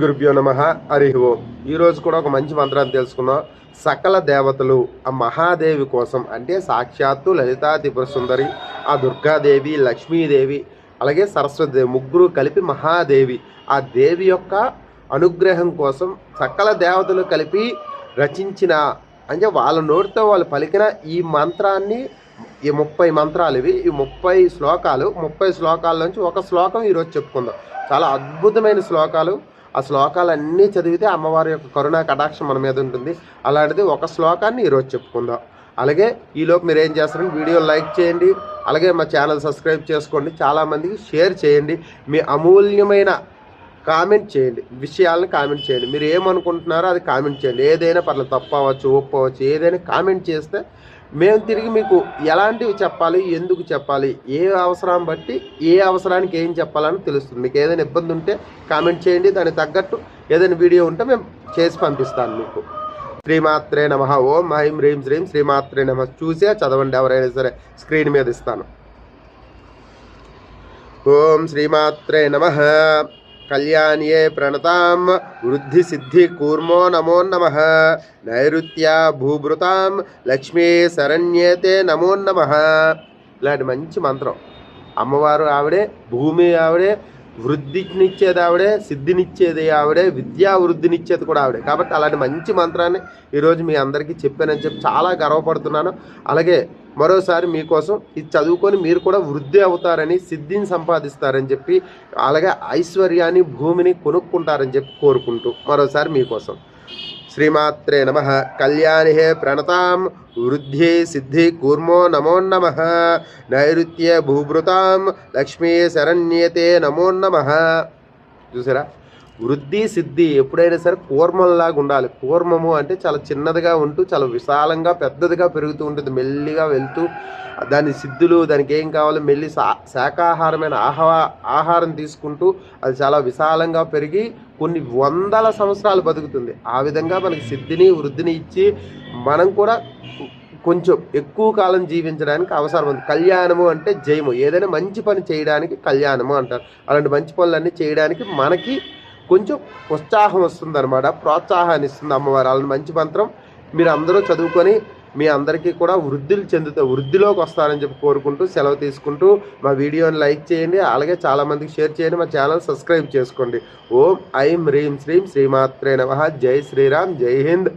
గురుభ్యో నమః. హరి ఓం. ఈరోజు కూడా ఒక మంచి మంత్రాన్ని తెలుసుకుందాం. సకల దేవతలు ఆ మహాదేవి కోసం, అంటే సాక్షాత్తు లలితా త్రిపుర సుందరి, ఆ దుర్గాదేవి, లక్ష్మీదేవి, అలాగే సరస్వతిదేవి, ముగ్గురు కలిపి మహాదేవి, ఆ దేవి యొక్క అనుగ్రహం కోసం సకల దేవతలు కలిపి రచించిన, అంటే వాళ్ళ నోటితో వాళ్ళు పలికిన ఈ మంత్రాన్ని, ఈ 30 మంత్రాలు ఇవి. ఈ 30 శ్లోకాలు, 30 శ్లోకాల నుంచి ఒక శ్లోకం ఈరోజు చెప్పుకుందాం. చాలా అద్భుతమైన శ్లోకాలు. ఆ శ్లోకాలన్నీ చదివితే అమ్మవారి యొక్క కరుణా కటాక్షం మన మీద ఉంటుంది. అలాంటిది ఒక శ్లోకాన్ని ఈరోజు చెప్పుకుందాం. అలాగే ఈలోపు మీరు ఏం చేస్తారంటే వీడియో లైక్ చేయండి, అలాగే మా ఛానల్ సబ్స్క్రైబ్ చేసుకోండి, చాలామందికి షేర్ చేయండి, మీ అమూల్యమైన కామెంట్ చేయండి, విషయాలను కామెంట్ చేయండి. మీరు ఏమనుకుంటున్నారో అది కామెంట్ చేయండి. ఏదైనా పర్లేదు, తప్పు అవ్వచ్చు, ఒప్పు అవ్వచ్చు, ఏదైనా కామెంట్ చేస్తే మేము తిరిగి మీకు ఎలాంటివి చెప్పాలి, ఎందుకు చెప్పాలి, ఏ అవసరం బట్టి ఏ అవసరానికి ఏం చెప్పాలని తెలుస్తుంది. మీకు ఏదైనా ఇబ్బంది ఉంటే కామెంట్ చేయండి, దానికి తగ్గట్టు ఏదైనా వీడియో ఉంటే మేము చేసి పంపిస్తాను మీకు. శ్రీమాత్రే నమః. ఓం ఐం హ్రీం శ్రీం శ్రీమాత్రే నమః. చూసే చదవండి, ఎవరైనా సరే స్క్రీన్ మీద ఇస్తాను. ఓం శ్రీమాత్రే నమః. కళ్యాణ్యే ప్రణతాం వృద్ధి సిద్ధి కూర్మో నమో నమః. నైరుత్యా భూభృతాం లక్ష్మీ శరణ్యేతే నమో నమః. ఇలాంటి మంచి మంత్రం. అమ్మవారు ఆవిడే, భూమి ఆవిడే, వృద్ధినిచ్చేది ఆవిడే, సిద్ధినిచ్చేది ఆవిడే, విద్యా వృద్ధినిచ్చేది కూడా ఆవిడే. కాబట్టి అలాంటి మంచి మంత్రాన్ని ఈరోజు మీ అందరికీ చెప్పానని చెప్పి చాలా గర్వపడుతున్నాను. అలాగే మరోసారి మీకోసం ఇది చదువుకొని మీరు కూడా వృద్ధి అవుతారని, సిద్ధిని సంపాదిస్తారని చెప్పి, అలాగే ఐశ్వర్యాన్ని, భూమిని కొనుక్కుంటారని చెప్పి కోరుకుంటూ మరోసారి మీకోసం శ్రీమాత్రే నమః. కళ్యాణి ప్రణతాం వృద్ధి సిద్ధి కూర్మో నమో నమః. నైరుత్య భూభృతాం లక్ష్మీ శరణ్యేతే నమో నమః. చూసారా, వృద్ధి సిద్ధి ఎప్పుడైనా సరే కూర్మంలాగా ఉండాలి. కూర్మము అంటే చాలా చిన్నదిగా ఉంటూ చాలా విశాలంగా పెద్దదిగా పెరుగుతూ ఉంటుంది, మెల్లిగా వెళ్తూ దాని సిద్ధులు, దానికి ఏం కావాలో మెల్లి శాకాహారమైన ఆహారం తీసుకుంటూ అది చాలా విశాలంగా పెరిగి కొన్ని వందల సంవత్సరాలు బతుకుతుంది. ఆ విధంగా మనకి సిద్ధిని, వృద్ధిని ఇచ్చి మనం కూడా కొంచెం ఎక్కువ కాలం జీవించడానికి అవసరం ఉంది. కళ్యాణము అంటే జయము. ఏదైనా మంచి పని చేయడానికి కళ్యాణము అంటారు. అలాంటి మంచి పనులన్నీ చేయడానికి మనకి కొంచెం ఉత్సాహం వస్తుంది అనమాట, ప్రోత్సాహాన్ని ఇస్తుంది అమ్మవారు. అలాంటి మంచి మంత్రం మీరు అందరూ చదువుకొని మీ అందరికీ కూడా వృద్ధిలోకి వస్తారని చెప్పి కోరుకుంటూ సెలవు తీసుకుంటూ మా వీడియోని లైక్ చేయండి, అలాగే చాలామందికి షేర్ చేయండి, మా ఛానల్ సబ్స్క్రైబ్ చేసుకోండి. ఓం ఐం హ్రీం శ్రీం శ్రీమాత్రే నమః. జై శ్రీరామ్, జై హింద్.